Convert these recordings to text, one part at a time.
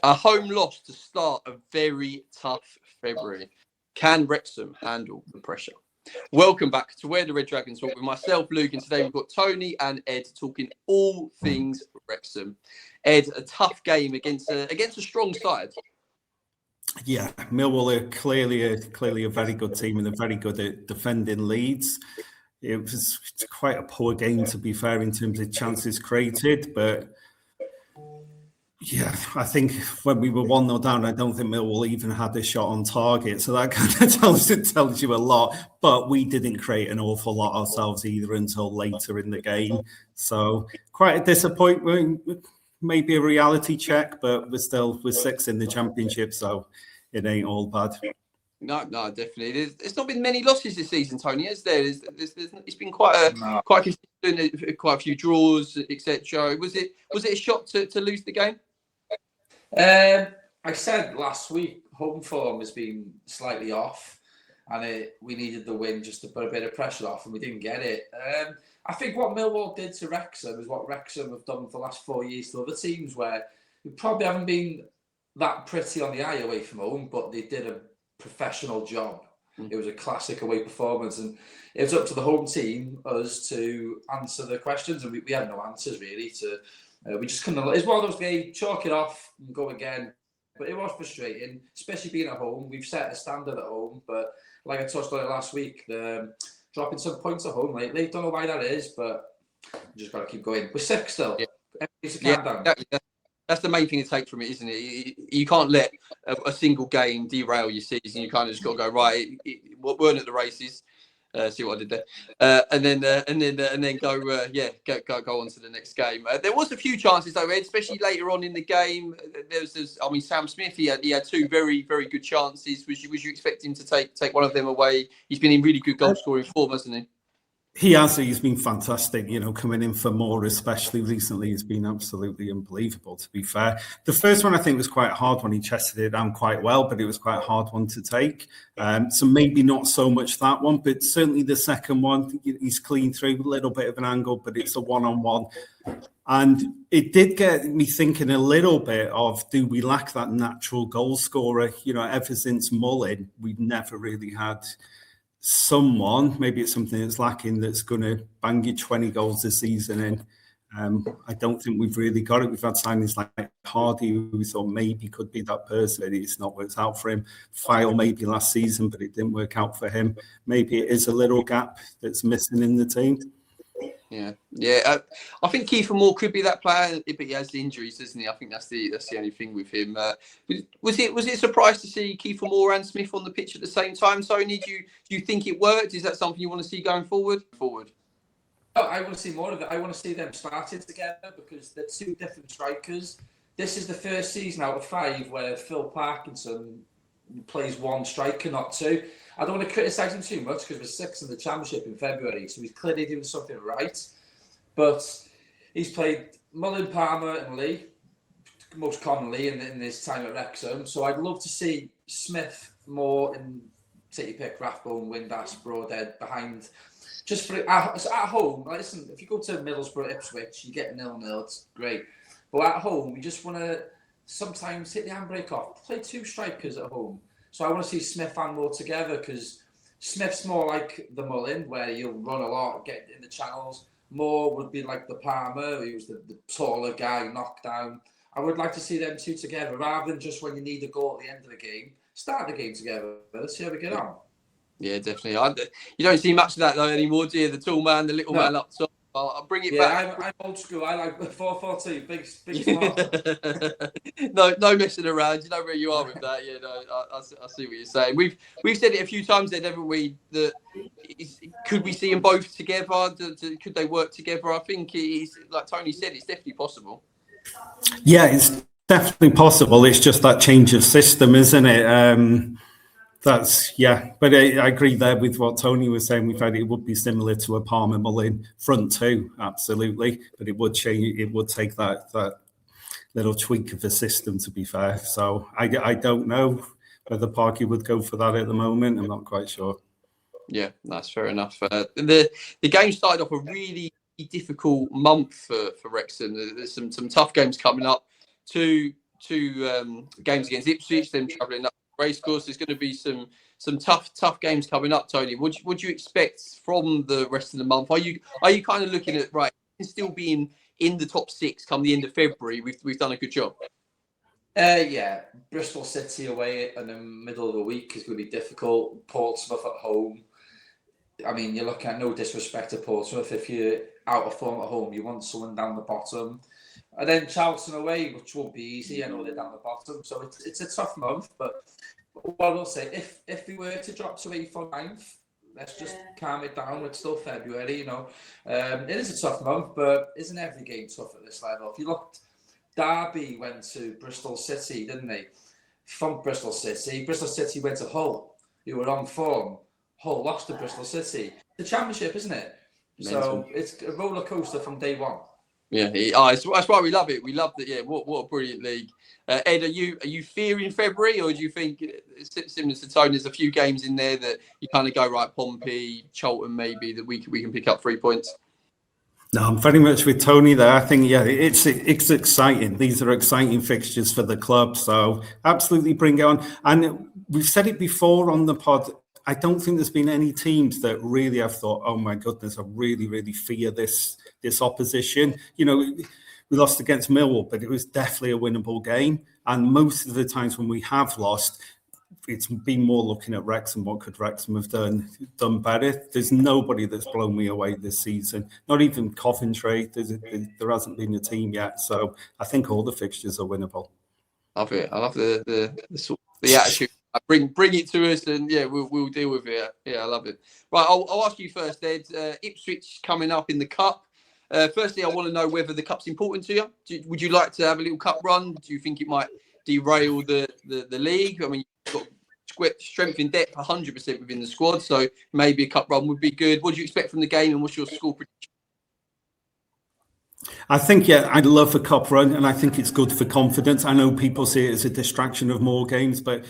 A home loss to start a very tough February. Can Wrexham handle the pressure? Welcome back to Where the Red Dragons Talk with myself, Luke, and today we've got Tony and Ed talking all things Wrexham. Ed, a tough game against a strong side. Yeah, Millwall are clearly a very good team and they're very good at defending leads. It was quite a poor game, to be fair, in terms of chances created, but yeah, I think when we were 1-0 down, I don't think Millwall even had a shot on target. So that kind of tells you a lot. But we didn't create an awful lot ourselves either until later in the game. So quite a disappointment, maybe a reality check, but we're sixth in the Championship, so it ain't all bad. No, definitely. There's not been many losses this season, Tony, is there? It's been quite consistent, quite a few draws, etc. Was it a shock to lose the game? I said last week, home form has been slightly off, and we needed the win just to put a bit of pressure off, and we didn't get it. I think what Millwall did to Wrexham is what Wrexham have done for the last 4 years to other teams, where we probably haven't been that pretty on the eye away from home, but they did a professional job. It was a classic away performance, and it was up to the home team, us, to answer the questions, and we had no answers really. We just couldn't. It's one of those games, chalk it off and go again. But it was frustrating, especially being at home. We've set a standard at home, but like I touched on it last week, dropping some points at home lately. Don't know why that is, but we just got to keep going. We're sick still. Yeah. That's the main thing to take from it, isn't it? You can't let a single game derail your season. You kind of just got to go, right, weren't at the races. See what I did there, and then go on to the next game. There was a few chances though, Ed, especially later on in the game. Sam Smith, he had two very, very good chances. Was you expecting to take one of them away? He's been in really good goal scoring form, hasn't he? He's been fantastic, coming in for more, especially recently, has been absolutely unbelievable, to be fair. The first one I think was quite hard when he chested it down quite well, but it was quite a hard one to take. So maybe not so much that one, but certainly the second one, he's clean through, a little bit of an angle, but it's a one-on-one. And it did get me thinking a little bit of, do we lack that natural goal scorer? Ever since Mullin, we've never really had someone, maybe it's something that's lacking, that's going to bang you 20 goals this season in. I don't think we've really got it. We've had signings like Hardy, who we thought maybe could be that person. It's not worked out for him. File maybe last season, but it didn't work out for him. Maybe it is a little gap that's missing in the team. Yeah. I think Kiefer Moore could be that player, but he has the injuries, doesn't he? I think that's the only thing with him. Was it a surprise to see Kiefer Moore and Smith on the pitch at the same time, Tony? Do you think it worked? Is that something you want to see going forward? I want to see more of it. I want to see them starting together because they're two different strikers. This is the first season out of 5 where Phil Parkinson plays one striker, not two. I don't want to criticise him too much because we're 6th in the Championship in February, so he's clearly doing something right. But he's played Mullin, Palmer and Lee, most commonly in his time at Wrexham. So I'd love to see Smith more in City Pick, Rathbone, Windass, Broadhead behind. Just for at home, listen, if you go to Middlesbrough, Ipswich, you get 0-0, it's great. But at home, you just want to sometimes hit the handbrake off. Play 2 strikers at home. So I want to see Smith and Moore together because Smith's more like the Mullin, where you'll run a lot, get in the channels. Moore would be like the Palmer, who's the taller guy, knocked down. I would like to see them two together rather than just when you need a goal at the end of the game. Start the game together. Let's see how we get on. Yeah, definitely. You don't see much of that though anymore, do you? The tall man, the little man up top. I'll bring it back. I'm old school. I like 4-4-2, big smart. No messing around. You know where you are with that. Yeah, no, I see what you're saying. We've said it a few times then, haven't we? That could we see them both together? Could they work together? I think it's like Tony said, it's definitely possible. Yeah, it's definitely possible. It's just that change of system, isn't it? But I agree there with what Tony was saying. We've had it would be similar to a Palmer Mullin front two, absolutely. But it would change. It would take that little tweak of the system, to be fair. So I don't know whether Parky would go for that at the moment. I'm not quite sure. Yeah, that's fair enough. The game started off a really difficult month for Wrexham. There's some tough games coming up. 2 games against Ipswich, then travelling up the racecourse. There's going to be some tough games coming up, Tony. What do you expect from the rest of the month? Are you kind of looking at right? Still being in the top 6 come the end of February. We've done a good job. Yeah, Bristol City away in the middle of the week is going to be difficult. Portsmouth at home. I mean, you're looking at, no disrespect to Portsmouth, if you're out of form at home, you want someone down the bottom. And then Charlton away, which won't be easy. I know they're down the bottom, so it's a tough month. But what I'll say, if we were to drop to 8th or 9th, let's just calm it down. It's still February, you know. It is a tough month, but isn't every game tough at this level? If you looked, Derby went to Bristol City, didn't they? From Bristol City went to Hull, who were on form. Hull lost to Bristol City. The Championship, isn't it? Mental. So it's a roller coaster from day one. Yeah, that's why we love it. We love that. Yeah, what a brilliant league. Ed, are you fearing February, or do you think, similar to Tony, there's a few games in there that you kind of go, right, Pompey, Charlton, maybe that we can pick up 3 points? No, I'm very much with Tony there. I think, yeah, it's exciting. These are exciting fixtures for the club. So absolutely bring it on. And we've said it before on the pod. I don't think there's been any teams that really have thought, oh my goodness, I really, really fear this opposition. You know, we lost against Millwall, but it was definitely a winnable game. And most of the times when we have lost, it's been more looking at Wrexham. What could Wrexham have done better? There's nobody that's blown me away this season. Not even Coventry. There hasn't been a team yet. So I think all the fixtures are winnable. Love it. I love the attitude. Bring it to us, and yeah, we'll deal with it. Yeah, I love it. Right, I'll ask you first, Ed. Ipswich coming up in the cup. Firstly, I want to know whether the cup's important to you. Would you like to have a little cup run? Do you think it might derail the league? I mean, you've got strength in depth 100% within the squad, so maybe a cup run would be good. What do you expect from the game, and what's your score prediction? I think, yeah, I'd love a cup run, and I think it's good for confidence. I know people see it as a distraction of more games, but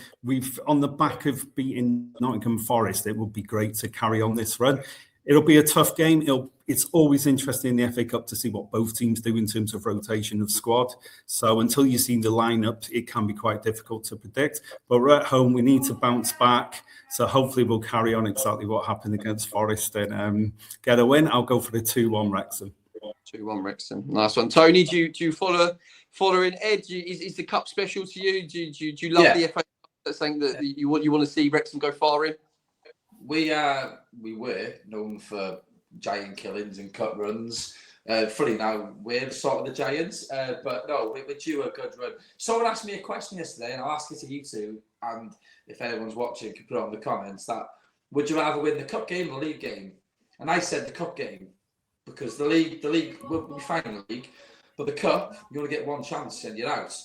on the back of beating Nottingham Forest, it would be great to carry on this run. It'll be a tough game. It's always interesting in the FA Cup to see what both teams do in terms of rotation of squad. So until you've seen the lineup, it can be quite difficult to predict. But we're at home. We need to bounce back. So hopefully we'll carry on exactly what happened against Forest and get a win. I'll go for the 2-1 Wrexham. 2-1 Wrexham. Nice one. Tony, do you follow in Ed? Is the cup special to you? Do you love the FA Cup? That's something that you want to see Wrexham go far in? We were known for giant killings and cut runs. Funny now, we're sort of the giants, but no, we're due a good run. Someone asked me a question yesterday, and I'll ask it to you two, and if anyone's watching, can put it on the comments, that would you rather win the cup game or the league game? And I said the cup game, because the league will be fine in the league, but the cup, you only get one chance and you're out.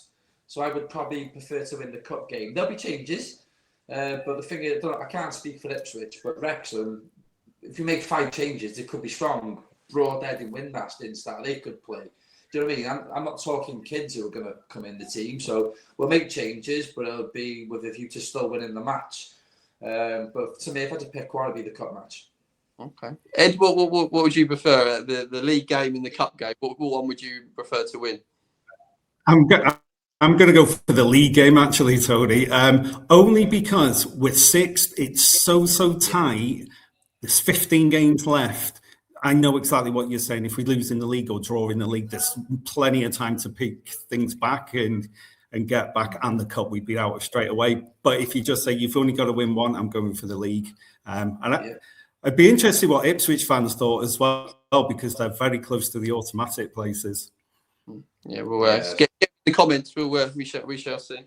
So I would probably prefer to win the cup game. There'll be changes. But the thing is, I can't speak for Ipswich, but Wrexham, if you make 5 changes, it could be strong. Broadhead and Windass didn't start, they could play. Do you know what I mean? I'm not talking kids who are going to come in the team, so we'll make changes, but it'll be with a view to still winning the match. But to me, if I had to pick one, it'd be the cup match. Okay. Ed, what would you prefer? The league game and the cup game? What one would you prefer to win? I'm going to go for the league game, actually, Tony. Only because with 6, it's so tight. There's 15 games left. I know exactly what you're saying. If we lose in the league or draw in the league, there's plenty of time to pick things back and get back. And the cup, we'd be out straight away. But if you just say you've only got to win one, I'm going for the league. I'd be interested what Ipswich fans thought as well, because they're very close to the automatic places. Yeah, we'll get in the comments. We shall see.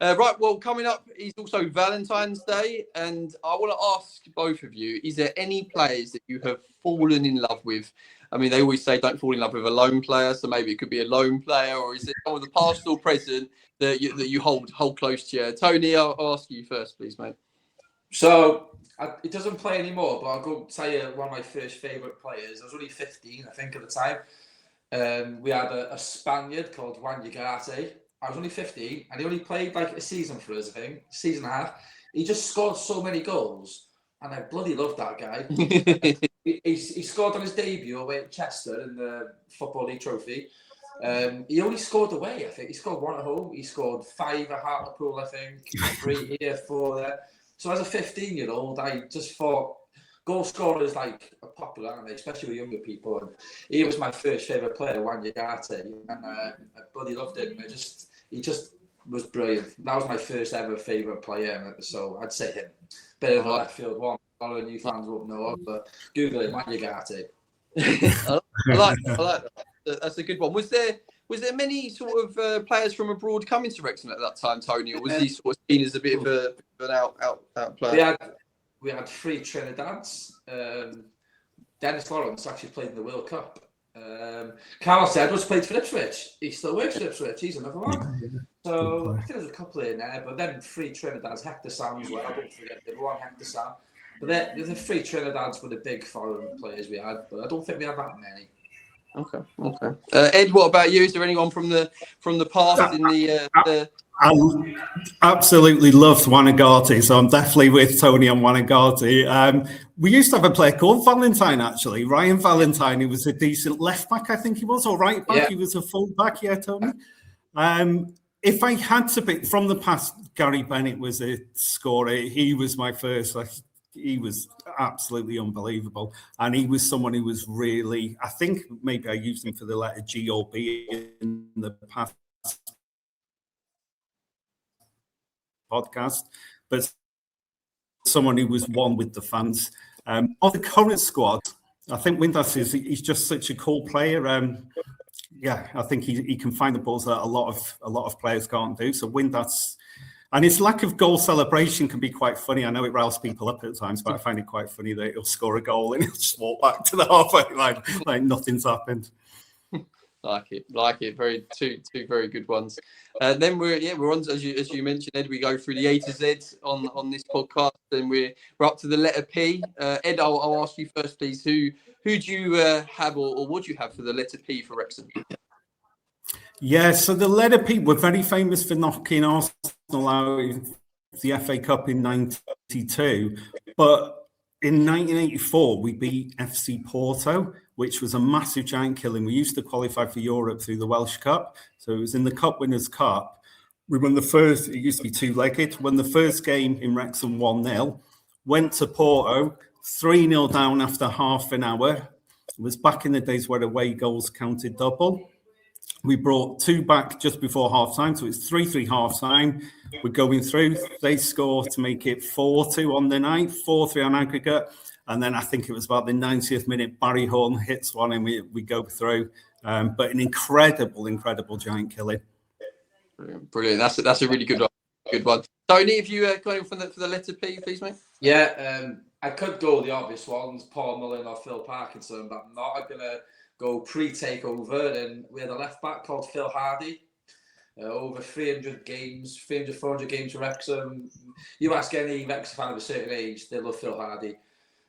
Right, well, coming up is also Valentine's Day, and I want to ask both of you: is there any players that you have fallen in love with? I mean, they always say don't fall in love with a lone player, so maybe it could be a lone player, or is it someone the past or present that you hold close to you? Tony, I'll ask you first, please, mate. So it doesn't play anymore, but I'll go tell you one of my first favourite players. I was only 15, I think, at the time. We had a Spaniard called Juan Ugarte. I was only 15, and he only played like a season for us, I think, season and a half. He just scored so many goals, and I bloody loved that guy. he scored on his debut away at Chester in the Football League Trophy. He only scored away, I think. He scored 1 at home. He scored 5 at Hartlepool, I think. 3 here, 4 there. So as a 15-year-old, I just thought goal scorers like are popular, aren't they? Especially with younger people. And he was my first favourite player, Wanyagate, and my buddy loved him. He just was brilliant. That was my first ever favourite player, so I'd say him. Bit of a left field one. A lot of new fans won't know of, but Google it, Wanyagate. I like that. That's a good one. Was there many sort of players from abroad coming to Wrexham at that time, Tony, or was he sort of seen as a bit of an out player? We had 3 Trinidadians. Dennis Lawrence actually played in the World Cup. Carlos Edwards played for Ipswich. He still works for Ipswich. He's another one. So I think there's a couple in there, but then 3 Trinidadians. Hector Sam as well. Don't forget the one Hector Sam. But the 3 Trinidadians were the big foreign players we had, but I don't think we had that many. Okay. Ed, what about you? Is there anyone from the past in the? I absolutely loved Wanyagate, so I'm definitely with Tony on Wanyagate. We used to have a player called Valentine, actually. Ryan Valentine, he was a decent left back, I think he was, or right back. Yeah. He was a full back, yeah, Tony. If I had to pick from the past, Gary Bennett was a scorer. He was my first. He was absolutely unbelievable. And he was someone who was really, I think maybe I used him for the letter G or B in the past podcast, but someone who was one with the fans. Of the current squad, I think Windass he's just such a cool player. I think he can find the balls that a lot of players can't do. So Windass, and his lack of goal celebration can be quite funny. I know it riles people up at times, but I find it quite funny that he'll score a goal and he'll just walk back to the halfway line like nothing's happened. Like it. Two very good ones. Then we're on, as you mentioned, Ed. We go through the A to Z on this podcast, and we're up to the letter P. Ed, I'll ask you first, please. Who do you have, or what do you have for the letter P for Wrexham? Yeah, so the letter P were very famous for knocking Arsenal out of the FA Cup in '92, but in 1984 we beat FC Porto, which was a massive giant killing. We used to qualify for Europe through the Welsh Cup, so it was in the Cup Winners' Cup. We won the first. It used to be 2-legged. Won the first game in Wrexham 1-0. Went to Porto 3-0 down after half an hour. It was back in the days where away goals counted double. We brought 2 back just before half-time, so it's 3-3 half-time. We're going through. They score to make it 4-2 on the night, 4-3 on aggregate. And then I think it was about the 90th minute, Barry Horn hits one and we go through. But an incredible giant killing. Brilliant. That's a really good one. Tony, if you go for the letter P, please, mate. Yeah, I could go the obvious ones, Paul Mullin or Phil Parkinson, but I'm not. I'm going to go pre-takeover, and we had a left-back called Phil Hardy. Over 400 games for Wrexham. You ask any Wrexham fan of a certain age, they love Phil Hardy.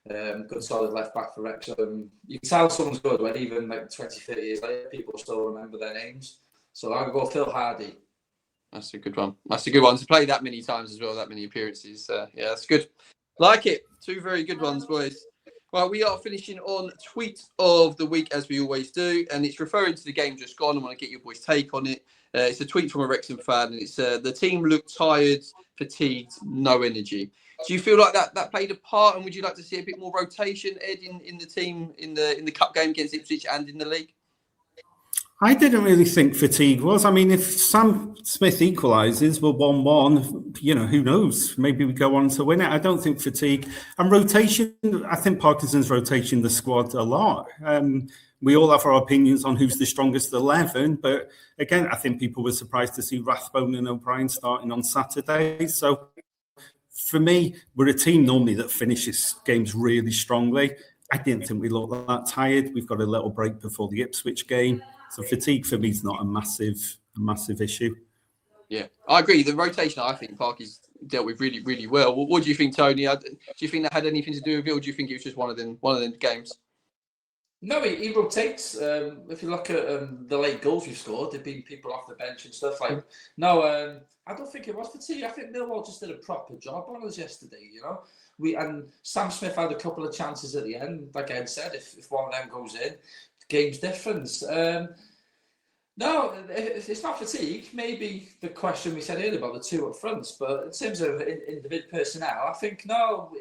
Good solid left-back for Wrexham. You can tell someone's good when even like 20, 30 years later, people still remember their names. So I'll go Phil Hardy. That's a good one. To play that many times as well, that many appearances. Yeah, that's good. Like it. 2 very good ones, boys. Well, we are finishing on tweet of the week, as we always do, and it's referring to the game just gone. I want to get your boys' take on it. It's a tweet from a Wrexham fan, and it's the team looked tired, fatigued, no energy. Do you feel like that played a part, and would you like to see a bit more rotation, Ed, in the team in the cup game against Ipswich and in the league? I didn't really think fatigue was. I mean, if Sam Smith equalises, we're 1-1, who knows? Maybe we go on to win it. I don't think fatigue. And rotation, I think Parkinson's rotating the squad a lot. We all have our opinions on who's the strongest 11. But again, I think people were surprised to see Rathbone and O'Brien starting on Saturday. So for me, we're a team normally that finishes games really strongly. I didn't think we looked that tired. We've got a little break before the Ipswich game. So fatigue for me is not a massive issue. Yeah, I agree. The rotation, I think Parky's dealt with really, really well. What do you think, Tony? Do you think that had anything to do with it, or do you think it was just one of them games? No, he rotates. If you look at the late goals we've scored, there've been people off the bench and stuff like. No, I don't think it was fatigue. I think Millwall just did a proper job on us yesterday. And Sam Smith had a couple of chances at the end. Like Ed said, if one of them goes in, game's difference. No, it's not fatigue. Maybe the question we said earlier about the two up fronts, but in terms of individual personnel, I think no.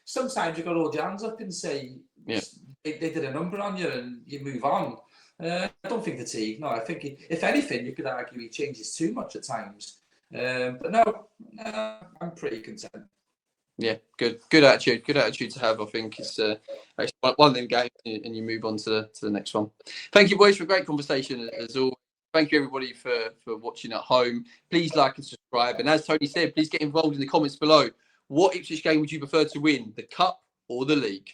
Sometimes you've got to hold your hands up and say they did a number on you and you move on. I don't think fatigue. No, I think if anything, you could argue he changes too much at times. But no, I'm pretty content. Yeah, good attitude. Good attitude to have. I think it's one of them games, and you move on to the next one. Thank you, boys, for a great conversation as always. Thank you, everybody, for watching at home. Please like and subscribe. And as Tony said, please get involved in the comments below. What Ipswich game would you prefer to win, the Cup or the League?